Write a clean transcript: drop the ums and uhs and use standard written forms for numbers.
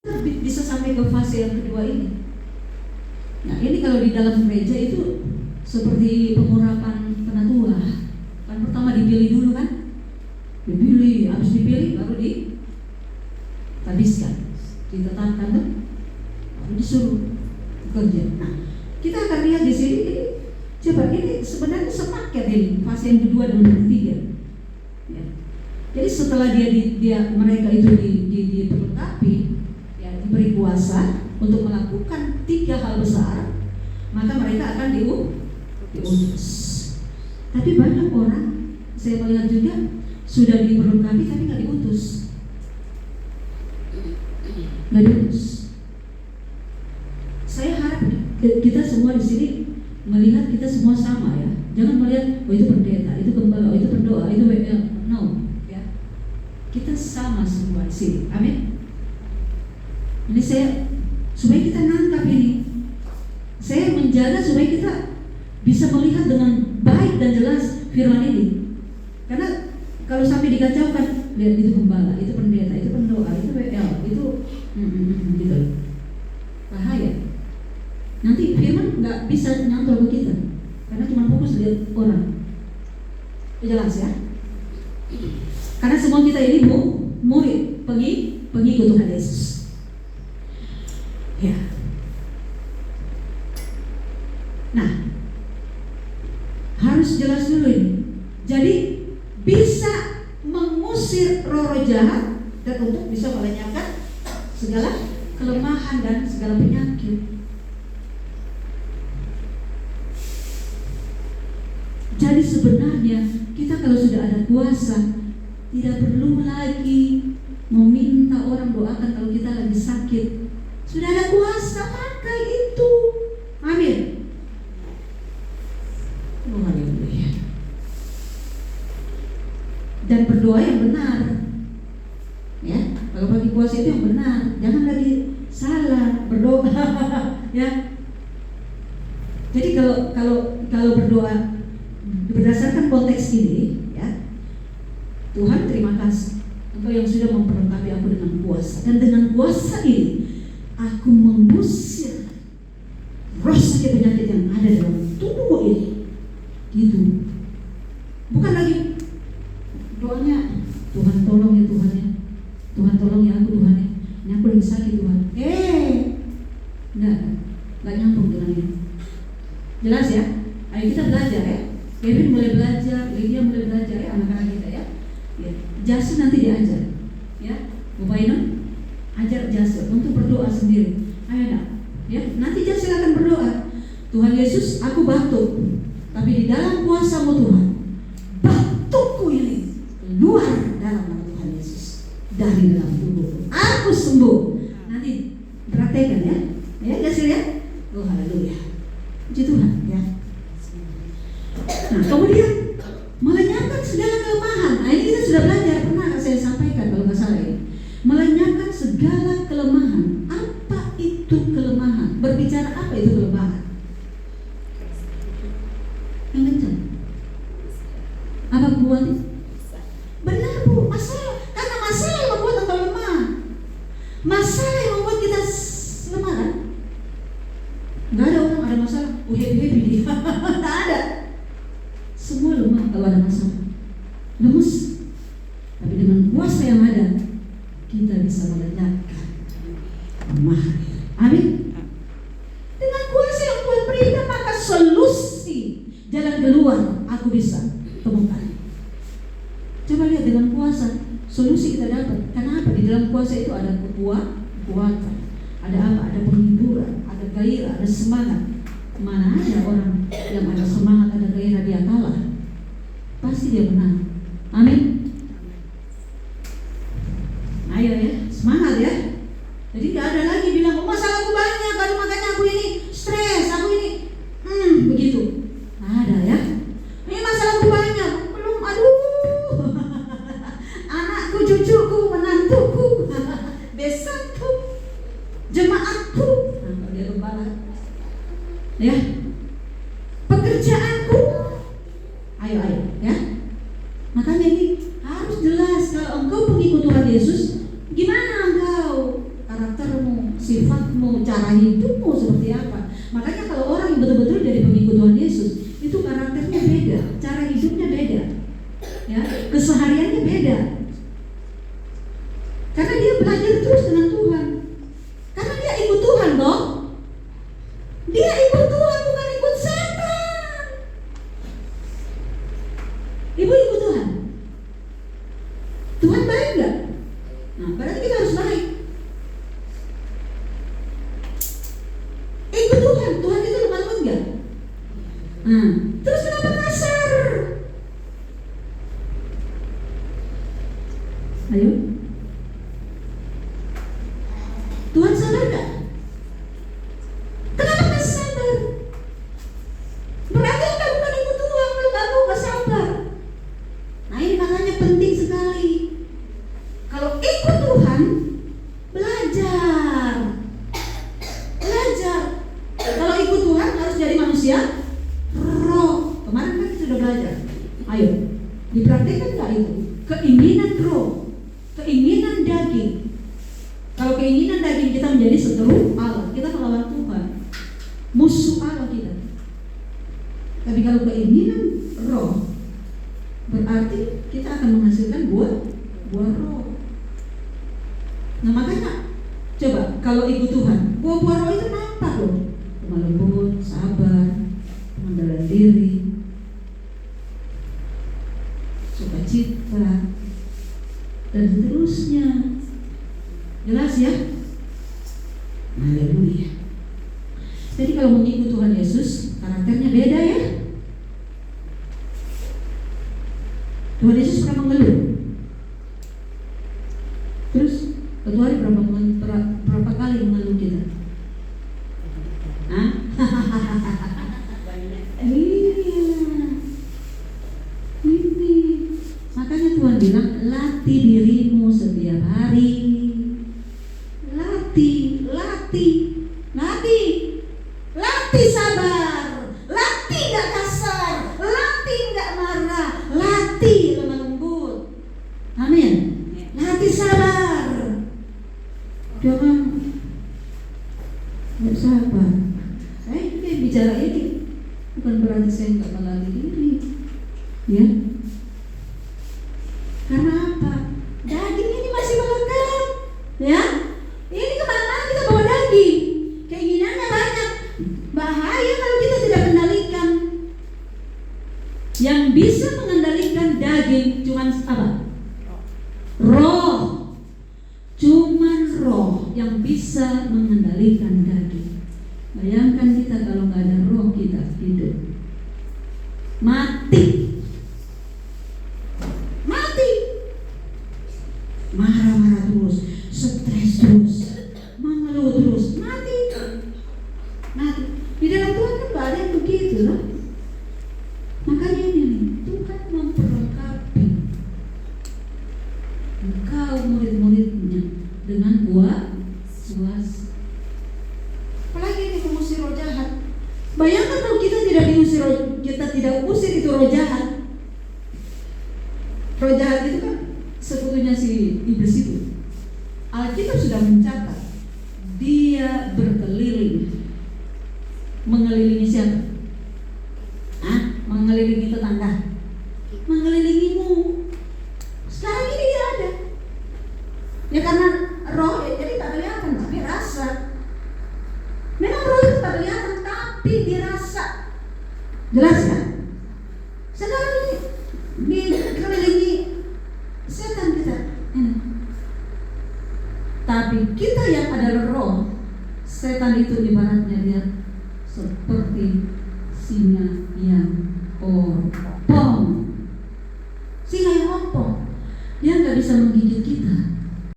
bisa sampai ke fase yang kedua ini. Nah, ini kalau di dalam gereja itu seperti pengurapan penatua. Kan pertama dipilih dulu kan? Dipilih, harus dipilih baru dihabiskan, ditetapkan kan? Baru disuruh bekerja. Nah, kita akan lihat di sini ini, coba ini sebenarnya sepaket ini fase yang kedua dan yang ketiga. Ya. Jadi setelah mereka itu diperlengkapi, ya, diberi kuasa untuk melakukan 3 hal besar, maka mereka akan diutus. Tapi banyak orang, saya melihat juga sudah diperlengkapi tapi nggak diutus. Nggak diutus. Saya harap kita semua di sini melihat kita semua sama ya. Jangan melihat oh itu pendeta, itu gembala, oh itu pendoa, itu WL. No, ya. Kita sama semua di sini. Amin. Ini saya supaya kita nangkap ini. Saya menjaga supaya kita bisa melihat dengan baik dan jelas firman ini. Karena kalau sampai dikacaukan, lihat itu gembala, itu pendeta, itu pendoa, itu WL, itu gitu. Bahaya. Nanti firman nggak bisa nyantol ke kita, karena cuma fokus lihat orang. Jelas ya? Karena semua kita ini murid, pengikut Tuhan Yesus. Ya. Nah, harus jelas dulu ini. Jadi bisa mengusir roh-roh jahat dan untuk bisa melenyapkan segala kelemahan dan segala penyakit. Jadi sebenarnya kita kalau sudah ada kuasa tidak perlu lagi meminta orang doakan kalau kita lagi sakit. Sudah ada kuasa, pakai itu. Amin. Oh, haleluya. Dan berdoa yang benar. Ya, kalau bagi kuasa itu yang benar. Jangan lagi salah berdoa. Ya. Jadi kalau berdoa berdasarkan konteks ini, ya, Tuhan terima kasih Engkau yang sudah memperlengkapi aku dengan kuasa, dan dengan kuasa ini aku mengusir roh sakit penyakit yang ada dalam tubuh ini. Gitu. Bukan lagi doanya Tuhan tolong ya Tuhan ya, Tuhan tolong ya aku Tuhan ya, ini aku lagi sakit Tuhan. Nggak nyambung dengan ini. Jelas ya? Ayo kita belajar ya. Kevin mulai belajar, Lydia mulai belajar ya, anak-anak kita ya. Ya. Jason nanti diajar, ya. Bapak Ino ajar Jason untuk berdoa sendiri. Ayo nak, ya. Nanti Jason akan berdoa. Tuhan Yesus, aku batuk, tapi di dalam kuasa-Mu Tuhan, batukku ini keluar dalam nama Tuhan Yesus dari dalam tubuhku. Aku sembuh. Nanti praktekkan ya, ya Jason ya. Oh haleluya, puji Tuhan ya. Nah, kemudian melenyapkan segala kelemahan. Nah, ini kita sudah belajar, pernah saya sampaikan kalau nggak salah ya. Melenyapkan segala kelemahan. Apa itu kelemahan? Berbicara apa itu kelemahan? Yang kencang. Apa kuat? Benar Bu, masalah. Karena masalah yang membuat engkau lemah. Masalah yang membuat kita lemah kan? Nggak ada orang ada masalah. Happy dia. Nggak ada. Semua lemah kalau ada masalah, lemes. Tapi dengan kuasa yang ada, kita bisa melenyapkan lemah. Amin. Dengan kuasa yang Tuhan berikan, maka solusi jalan keluar aku bisa temukan. Coba lihat dengan kuasa, solusi kita dapat. Kenapa? Di dalam kuasa itu ada kekuatan, ada apa? Ada penghiburan, ada gairah, ada semangat. Mana ada orang yang ada semangat, ada gairah, dia kalah? Pasti dia menang. Amin. Ayo ya, semangat ya. Jadi gak ada lagi bilang, oh masalahku banyak, aduh makanya aku ini stres, aku ini begitu. Ada ya. Ini masalahku banyak, belum, aduh anakku, cucuku, menantuku, besaku, jemaatku. Nah, kalau dia gembala ya, pekerjaanku, ayo ya. Makanya ini harus jelas. Kalau engkau pengikut Tuhan Yesus, gimana engkau karakter sifatmu, cara hidupmu seperti apa. Makanya kalau orang yang betul-betul jadi pengikut Tuhan Yesus, itu karakternya beda, cara hidupnya beda, ya, kesehariannya beda. Karena dia belajar terus dengan Tuhan. Karena dia ikut Tuhan dong. Dia ikut Tuhan, bukan ikut setan. Ibu ikut Tuhan. Tuhan baik gak? Nah, berarti kita harus baik. Ikut Tuhan, Tuhan itu lemah lembut gak? Nah, terus kenapa kasar? Ayo. Tuhan sabar gak? Kenapa gak sabar? Berarti Anda bukan ikut Tuhan, kalau kamu gak sabar. Nah, ini makanya penting sekali. Kalau ikut Tuhan, belajar. Kalau ikut Tuhan harus jadi manusia roh. Kemarin kan kita sudah belajar. Ayo, dipraktikkan gak itu? Keinginan roh, keinginan daging. Kalau keinginan daging kita menjadi seteru Allah, kita melawan Tuhan, musuh Allah kita. Tapi kalau keinginan roh, berarti kita akan menghasilkan buah roh. Nah makanya, coba kalau ikut Tuhan, buah roh itu nampak loh. Lemah lembut, sabar, pengendalian diri, sukacita, dan seterusnya. Jelas ya? Haleluya. Jadi kalau mengikut Tuhan Yesus, karakternya beda ya. Tuhan Yesus pernah mengeluh. Terus satu hari berapa kali mengeluh kita? Hah? Iya. Ini. Makanya Tuhan bilang, latih dirimu setiap hari. Latih sabar, latih gak kasar, latih gak marah, latih lemah lembut. Amin. Latih sabar. Jangan gak sabar. Saya juga bicara ini bukan berarti saya gak melatih diri, ya. Karena apa? Daging ini masih melekat, ya. Ini kemana kita bawa daging? Keinginannya banyak. Bahaya kalau kita tidak kendalikan. Yang bisa mengendalikan daging cuman apa? Roh. Cuman roh yang bisa mengendalikan daging. Bayangkan kita kalau nggak ada roh, kita hidup mati. Marah-marah terus, stres terus, mengeluh terus, mati. Di dalam Tuhan kan gak ada yang begitu loh. Makanya ini Tuhan memperlengkapi engkau murid-muridnya dengan puas. Apalagi ini mengusir roh jahat. Bayangkan kalau kita tidak usir itu roh jahat. Roh jahat itu kan sekutunya si iblis itu. Alkitab sudah mencatat dia berkeliling. Mengelilingi siapa? Mengelilingi tetangga, mengelilingimu. Sekarang ini dia ada. Ya karena roh jadi tak kelihatan, tapi rasa. Memang roh itu tak kelihatan, tapi dirasa. Jelas ya? Sekarang ini dikelilingi setan kita. Tapi kita yang adalah roh, setan itu ibaratnya dia seperti singa yang kotor.